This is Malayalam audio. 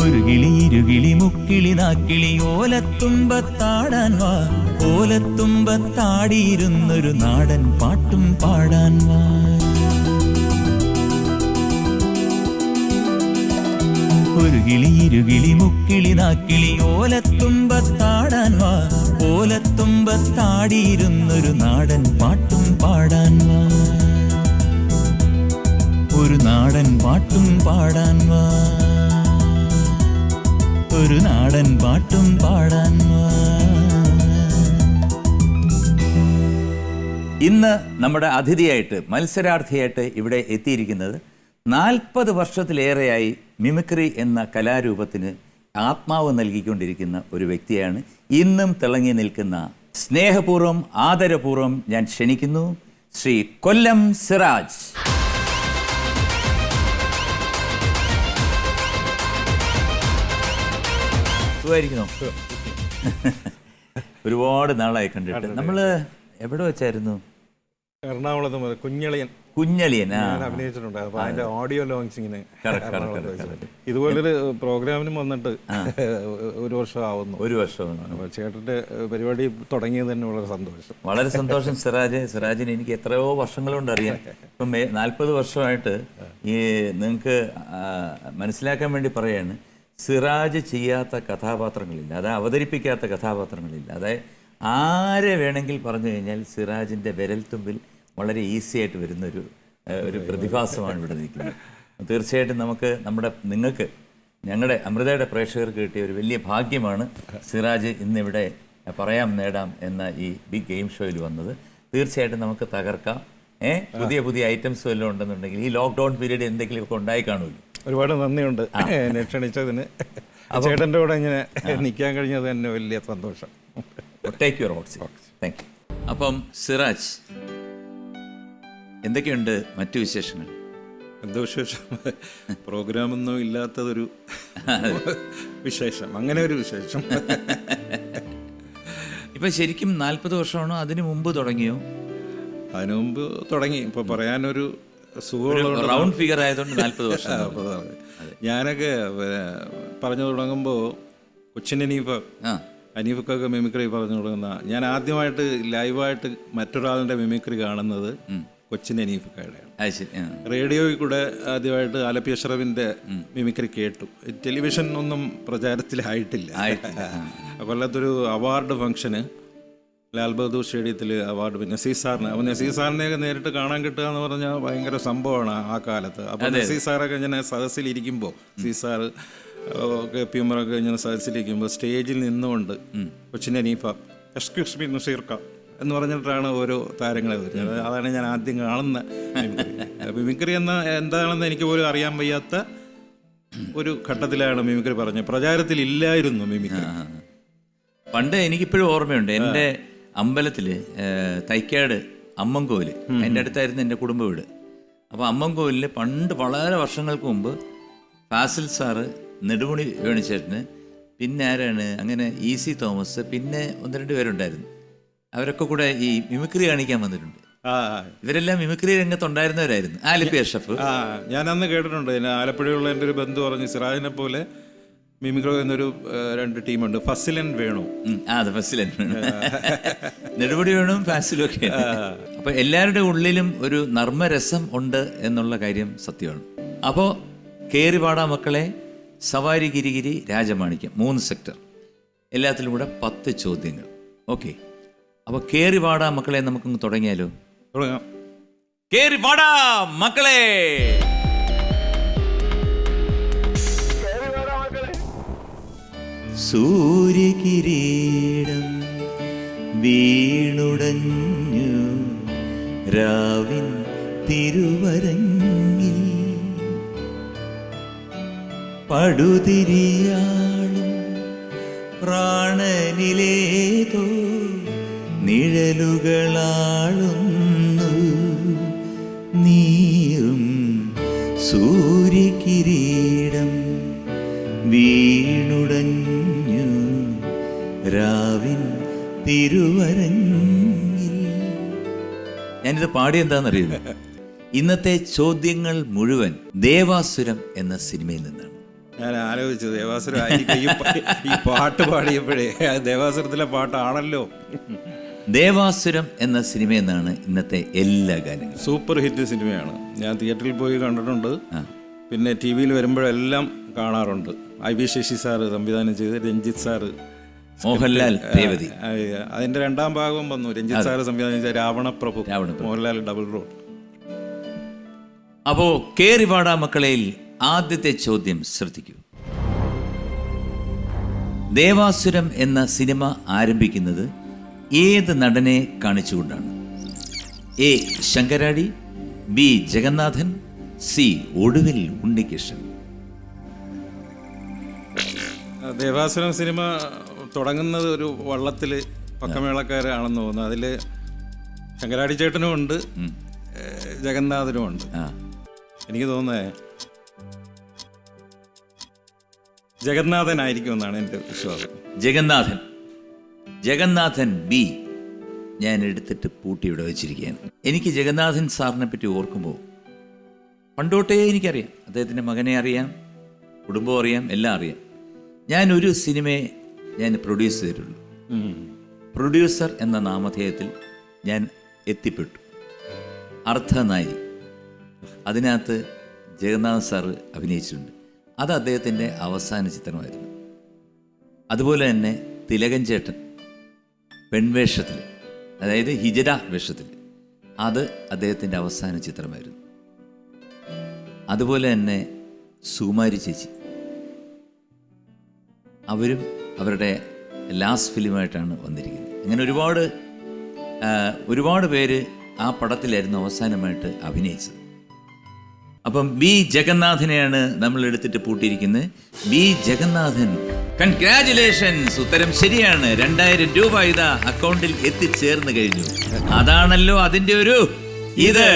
ഒരു കിളി ഇരുകിളി മുക്കിളി നാക്കിളി ഓലത്തുമ്പത്താടാൻ വാ, ഓലത്തുമ്പത്താടിയിരുന്നൊരു നാടൻ പാട്ടും പാടാൻ വാ. ഒരു കിളി ഇരുകിളി മുക്കിളി നാക്കിളി ഓലത്തുമ്പത്താടാൻ വാ, ഓലത്തുമ്പത്താടിയിരുന്നൊരു നാടൻ പാട്ടും പാടാൻ വാ, ഒരു നാടൻ പാട്ടും പാടാൻ വാ, ഒരു നാടൻ പാട്ടും പാടാൻ വാ. ഇന്ന് നമ്മുടെ അതിഥിയായിട്ട് മത്സരാർത്ഥിയായിട്ട് ഇവിടെ എത്തിയിരിക്കുന്നത് 40 വർഷത്തിലേറെയായി മിമിക്രി എന്ന കലാരൂപത്തിന് ആത്മാവ് നൽകിക്കൊണ്ടിരിക്കുന്ന ഒരു വ്യക്തിയാണ്. ഇന്നും തിളങ്ങി നിൽക്കുന്ന, സ്നേഹപൂർവ്വം ആദരപൂർവ്വം ഞാൻ ക്ഷണിക്കുന്നു ശ്രീ കൊല്ലം സിറാജ്. ഒരുപാട് നാളായി കണ്ടിട്ട്. നമ്മള് എവിടെ വെച്ചായിരുന്നു? എറണാകുളത്ത് കുഞ്ഞളിയൻ അഭിനയിച്ചിട്ടുണ്ട്. അപ്പൊ അതിന്റെ ഓഡിയോ ലോഞ്ചിങ്ങിന് ഇതുപോലൊരു പ്രോഗ്രാമിനും വന്നിട്ട് ഒരു വർഷം ആവുന്നു. ഒരു വർഷം. ചേട്ടന്റെ പരിപാടി തുടങ്ങിയത് തന്നെ വളരെ സന്തോഷം. വളരെ സന്തോഷം സിറാജിന് എനിക്ക് എത്രയോ വർഷങ്ങളുണ്ട് അറിയാം. ഇപ്പം 40 വർഷമായിട്ട് ഈ നിങ്ങൾക്ക് മനസ്സിലാക്കാൻ വേണ്ടി പറയാണ്, സിറാജ് ചെയ്യാത്ത കഥാപാത്രങ്ങളില്ല, അതായത് അവതരിപ്പിക്കാത്ത കഥാപാത്രങ്ങളില്ല. അതായത് ആരെ വേണമെങ്കിൽ പറഞ്ഞു കഴിഞ്ഞാൽ സിറാജിൻ്റെ വിരൽത്തുമ്പിൽ വളരെ ഈസി ആയിട്ട് വരുന്നൊരു പ്രതിഭാസമാണ് ഇവിടെ നിൽക്കുന്നത്. തീർച്ചയായിട്ടും നിങ്ങൾക്ക് ഞങ്ങളുടെ അമൃതയുടെ പ്രേക്ഷകർക്ക് കിട്ടിയ ഒരു വലിയ ഭാഗ്യമാണ് സിറാജ് ഇന്നിവിടെ പറയാം നേടാം എന്ന ഈ ബിഗ് ഗെയിം ഷോയിൽ വന്നത്. തീർച്ചയായിട്ടും നമുക്ക് തകർക്കാം. പുതിയ ഐറ്റംസ് വല്ലതും ഉണ്ടെന്നുണ്ടെങ്കിൽ ഈ ലോക്ക്ഡൗൺ പീരീഡ് എന്തെങ്കിലുമൊക്കെ ഉണ്ടായി കാണുമല്ലോ. ഒരുപാട് നന്ദിയുണ്ട് എന്നെ ക്ഷണിച്ചതിന്. ചേട്ടൻ്റെ കൂടെ ഇങ്ങനെ നിൽക്കാൻ കഴിഞ്ഞത് തന്നെ വലിയ സന്തോഷം. Take your oats. Thank you. അപ്പം സിറാജ്, എന്തൊക്കെയുണ്ട് മറ്റു വിശേഷങ്ങൾ? എന്ത് വിശേഷം? പ്രോഗ്രാമൊന്നും ഇല്ലാത്തതൊരു വിശേഷം, അങ്ങനെ ഒരു വിശേഷം. ഇപ്പം ശരിക്കും 40 വർഷമാണോ അതിനു മുമ്പ് തുടങ്ങിയോ? അതിനു മുമ്പ് തുടങ്ങി. ഇപ്പൊ പറയാനൊരു റൗണ്ട് ഫിഗർ ആയതുകൊണ്ട് 40 വർഷം. ഞാനൊക്കെ പറഞ്ഞു തുടങ്ങുമ്പോൾ കൊച്ചിൻ അനീഫൊക്കെ മിമിക്രി പറഞ്ഞു തുടങ്ങുന്ന, ഞാൻ ആദ്യമായിട്ട് ലൈവായിട്ട് മറ്റൊരാളുടെ മിമിക്രി കാണുന്നത് കൊച്ചിൻ അനീഫൊക്കെയാണ്. റേഡിയോയിൽ കൂടെ ആദ്യമായിട്ട് ആലപ്പി അഷ്റഫിന്റെ മിമിക്രി കേട്ടു. ടെലിവിഷൻ ഒന്നും പ്രചാരത്തിലായിട്ടില്ല. കൊല്ലത്തൊരു അവാർഡ് ഫംഗ്ഷന് ലാൽ ബഹദൂർ സ്റ്റേഡിയത്തിൽ അവാർഡ്, നസീർ സാറിന്. അപ്പോൾ നസീർ സാറിനെയൊക്കെ നേരിട്ട് കാണാൻ കിട്ടുക എന്ന് പറഞ്ഞാൽ ഭയങ്കര സംഭവമാണ് ആ കാലത്ത്. അപ്പോൾ നസീർ സാറൊക്കെ ഇങ്ങനെ സദസ്സിലിരിക്കുമ്പോൾ, നസീർ സാറ് ഒക്കെ പ്യൂമറൊക്കെ ഇങ്ങനെ സദസ്സിലിരിക്കുമ്പോൾ സ്റ്റേജിൽ നിന്നുകൊണ്ട് കൊച്ചിൻ അനീഫ എക്സ്ക്യൂസ് മീ നസീർക്ക എന്ന് പറഞ്ഞിട്ടാണ് ഓരോ താരങ്ങളെ വരുന്നത്. അതാണ് ഞാൻ ആദ്യം കാണുന്ന മിമിക്രി എന്താണെന്ന് എനിക്ക് പോലും അറിയാൻ വയ്യാത്ത ഒരു ഘട്ടത്തിലാണ് മിമിക്രി പറഞ്ഞത്. പ്രചാരത്തിലില്ലായിരുന്നു മിമിക്രി പണ്ട്. എനിക്കിപ്പോഴും ഓർമ്മയുണ്ട്, എൻ്റെ അമ്പലത്തിൽ തൈക്കാട് അമ്മൻകോവിൽ, എൻ്റെ അടുത്തായിരുന്നു എൻ്റെ കുടുംബ വീട്. അപ്പോൾ അമ്മൻകോവിലിൽ പണ്ട് വളരെ വർഷങ്ങൾക്ക് മുമ്പ് ഫാസിൽ സാറ്, നെടുമുടി വേണുചേട്ടന്, പിന്നെ ആരാണ്, അങ്ങനെ EC തോമസ്, പിന്നെ 1-2 പേരുണ്ടായിരുന്നു. അവരൊക്കെ കൂടെ ഈ മിമിക്രി കാണിക്കാൻ വന്നിട്ടുണ്ട്. ഇവരെല്ലാം മിമിക്രി രംഗത്തുണ്ടായിരുന്നവരായിരുന്നു. ആലപ്പി അഷ്റഫ് ഞാൻ അന്ന് കേട്ടിട്ടുണ്ട്. ആലപ്പുഴയുള്ള എൻ്റെ ഒരു ബന്ധു പറഞ്ഞു, സിറാജിനെ പോലെ മിമിക്രി എന്നൊരു 2 ടീമുണ്ട്, ഫസിലൻ വേണു. അതെ, ഫസിലൻ വേണു, നെടുമുടി വേണും ഫാസിലും ഒക്കെ. അപ്പൊ എല്ലാവരുടെ ഉള്ളിലും ഒരു നർമ്മരസം ഉണ്ട് എന്നുള്ള കാര്യം സത്യമാണ്. അപ്പോൾ കേറി പാടാ മക്കളെ, സവാരി ഗിരിഗിരി, രാജമാണിക്യം, 3 സെക്ടർ, എല്ലാത്തിലും കൂടെ 10 ചോദ്യങ്ങൾ. ഓക്കെ, അപ്പോൾ കേറി പാടാ മക്കളെ നമുക്കൊന്ന് തുടങ്ങിയാലോ? തുടങ്ങാം. കേറി പാടാ മക്കളെ. സൂര്യകിരീടം വീണുടഞ്ഞു രാവിൻ തിരുവരങ്ങിൽ, പടുതിരിയാളും പ്രാണനിലേതോ നിഴലുകളാളുന്നു, നീറും സൂര്യകിരീടം വീണുടഞ്ഞു രാവിൻ തിരുവരങ്ങിൽ. ഞാനിത് പാടി എന്താണെന്നറിയുന്നു? ഇന്നത്തെ ചോദ്യങ്ങൾ മുഴുവൻ ദേവാസുരം എന്ന സിനിമയിൽ നിന്നാണ്. ഞാൻ ആലോചിച്ചു ദേവാസുരം ആയിരിക്കും ഈ പാട്ട് പാടിയപ്പോഴേ ദേവാസുരത്തിലെ പാട്ടാണല്ലോ. ദേവാസുരം എന്ന സിനിമ എന്നാണ് ഇന്നത്തെ എല്ലാ ഗാനങ്ങളും. സൂപ്പർ ഹിറ്റ് സിനിമയാണ്. ഞാൻ തിയേറ്ററിൽ പോയി കണ്ടിട്ടുണ്ട്. പിന്നെ ടി വിയിൽ വരുമ്പോഴെല്ലാം കാണാറുണ്ട്. IB ശശി സാറ് സംവിധാനം ചെയ്ത്, രഞ്ജിത്ത് സാറ്, മോഹൻലാൽ, രേവതി. അതിന്റെ 2ാം ഭാഗം വന്നു. രഞ്ജിത്ത് സാറ് സംവിധാനം ചെയ്ത രാവണപ്രഭു, മോഹൻലാൽ ഡബിൾ റോൾ. അപ്പോ കേറിപാടാ മക്കളയിൽ ആദ്യത്തെ ചോദ്യം ശ്രദ്ധിക്കൂ. ദേവാസുരം എന്ന സിനിമ ആരംഭിക്കുന്നത് ഏത് നടനെ കാണിച്ചുകൊണ്ടാണ്? A. Sankaradi, B. Jagannathan, C. ഒടുവിൽ ഉണ്ണികൃഷ്ണൻ. ദേവാസുരം സിനിമ തുടങ്ങുന്നത് ഒരു വള്ളത്തിൽ പക്കമേളക്കാരാണെന്ന് തോന്നുന്നു. അതിൽ ശങ്കരാടി ചേട്ടനും ഉണ്ട്, ജഗന്നാഥനും ഉണ്ട്. എനിക്ക് തോന്നുന്നത് ജഗന്നാഥനായിരിക്കും എന്നാണ് എൻ്റെ വിശ്വാസം. ജഗന്നാഥൻ B ഞാൻ എടുത്തിട്ട് പൂട്ടി ഇവിടെ വെച്ചിരിക്കുകയാണ്. എനിക്ക് ജഗന്നാഥൻ സാറിനെ പറ്റി ഓർക്കുമ്പോൾ പണ്ടോട്ടേ എനിക്കറിയാം. അദ്ദേഹത്തിൻ്റെ മകനെ അറിയാം, കുടുംബം അറിയാം, എല്ലാം അറിയാം. ഞാനൊരു സിനിമയെ ഞാൻ പ്രൊഡ്യൂസ് ചെയ്തിട്ടുള്ളൂ. പ്രൊഡ്യൂസർ എന്ന നാമധേയത്തിൽ ഞാൻ എത്തിപ്പെട്ടു. അർദ്ധനാരി, അതിനകത്ത് ജഗന്നാഥൻ സാറ് അഭിനയിച്ചിട്ടുണ്ട്. അത് അദ്ദേഹത്തിൻ്റെ അവസാന ചിത്രമായിരുന്നു. അതുപോലെ തന്നെ തിലകൻ ചേട്ടൻ പെൺവേഷത്തിൽ, അതായത് ഹിജഡ വേഷത്തിൽ, അത് അദ്ദേഹത്തിൻ്റെ അവസാന ചിത്രമായിരുന്നു. അതുപോലെ തന്നെ സുകുമാരി ചേച്ചി, അവരും അവരുടെ ലാസ്റ്റ് ഫിലിമായിട്ടാണ് വന്നിരിക്കുന്നത്. അങ്ങനെ ഒരുപാട് പേര് ആ പടത്തിലായിരുന്നു അവസാനമായിട്ട് അഭിനയിച്ചത്. അപ്പം B. ജഗന്നാഥനെയാണ് നമ്മൾ എടുത്തിട്ട് പൂട്ടിയിരിക്കുന്നത്. B. ജഗന്നാഥൻ, കൺഗ്രാജുലേഷൻസ്, ഉത്തരം ശരിയാണ്. 2000 രൂപ ഇതാ അക്കൗണ്ടിൽ എത്തിച്ചേർന്ന് കഴിഞ്ഞു. അതാണല്ലോ അതിൻ്റെ ഒരു ഇത്.